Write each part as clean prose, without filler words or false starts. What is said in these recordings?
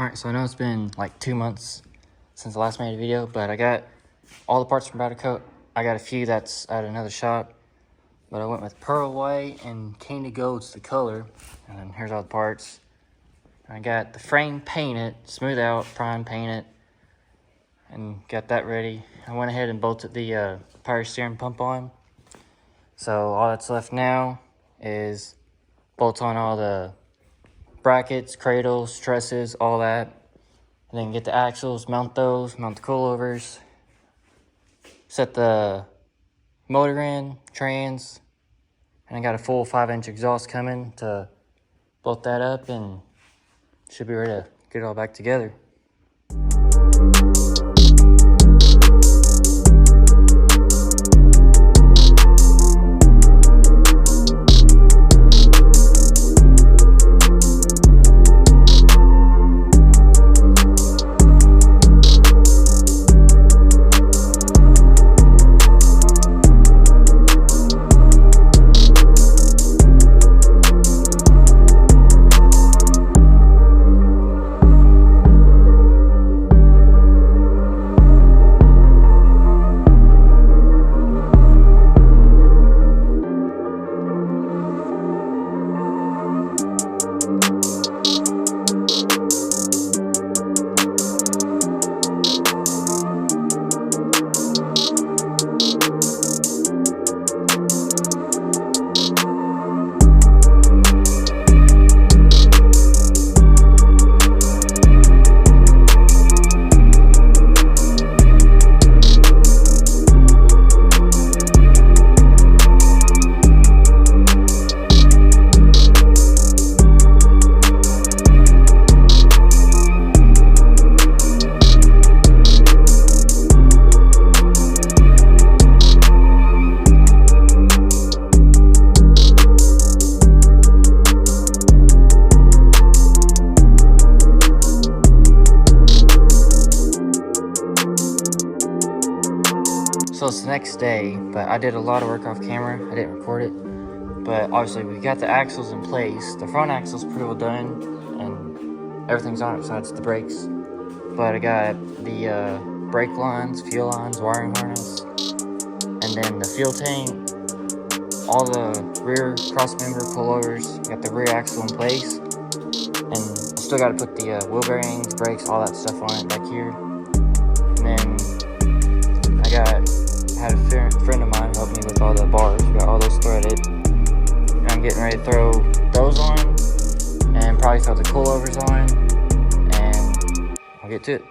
Alright, so I know it's been like 2 months since I last made a video, but I got all the parts from Powder Coat. I got a few that's at another shop, but I went with Pearl White and Candy Gold's the color. And then here's all the parts. I got the frame painted, smooth out, prime painted, and got that ready. I went ahead and bolted the power steering pump on. So all that's left now is bolt on all the brackets, cradles, trusses, all that. And then get the axles, mount those, mount the coilovers, set the motor in, trans, and I got a full 5-inch exhaust coming to bolt that up, and should be ready to get it all back together. So it's the next day, but I did a lot of work off camera. I didn't record it, but obviously we got the axles in place. The front axle's pretty well done, and everything's on it besides the brakes. But I got the brake lines, fuel lines, wiring harness, and then the fuel tank, all the rear cross member coilovers. Got the rear axle in place, and I still got to put the wheel bearings, brakes, all that stuff on it back here. And then I had a friend of mine help me with all the bars. We got all those threaded. And I'm getting ready to throw those on and probably throw the coilovers on, and I'll get to it.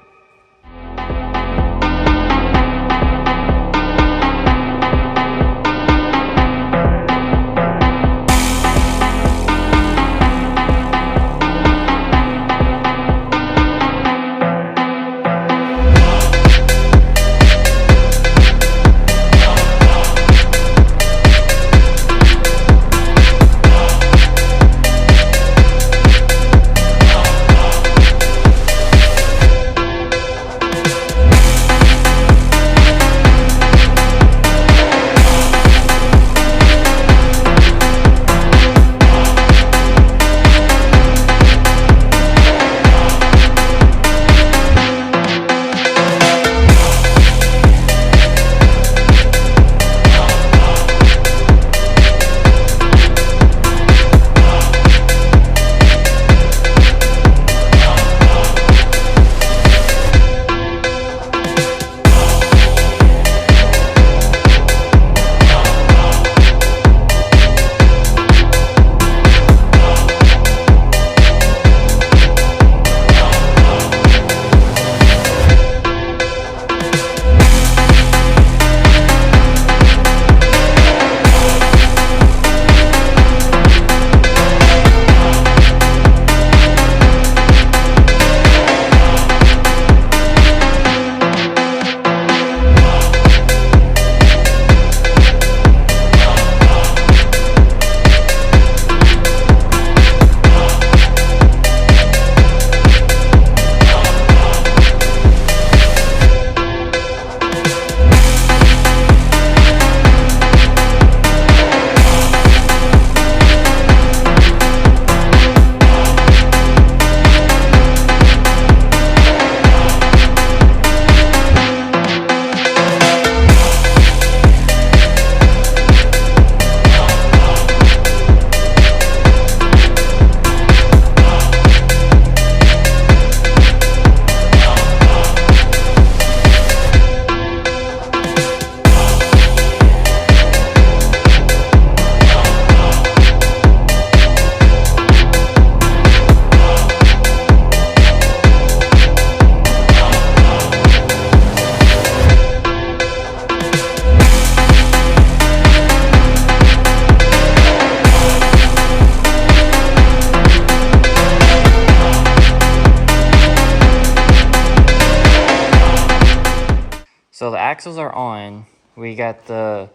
So the axles are on. We got the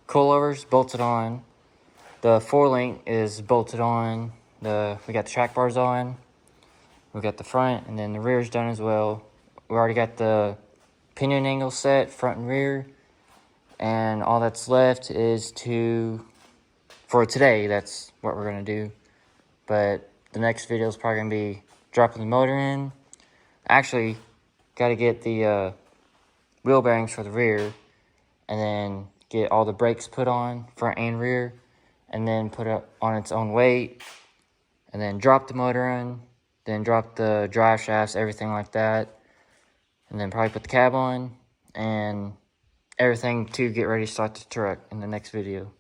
coilovers bolted on. The 4-link is bolted on. We got the track bars on. We got the front, and then the rear is done as well. We already got the pinion angle set, front and rear. And all that's left is for today, that's what we're going to do. But the next video is probably going to be dropping the motor in. Actually, got to get the wheel bearings for the rear, and then get all the brakes put on, front and rear, and then put it on its own weight, and then drop the motor in, then drop the drive shafts, everything like that, and then probably put the cab on, and everything to get ready to start the truck in the next video.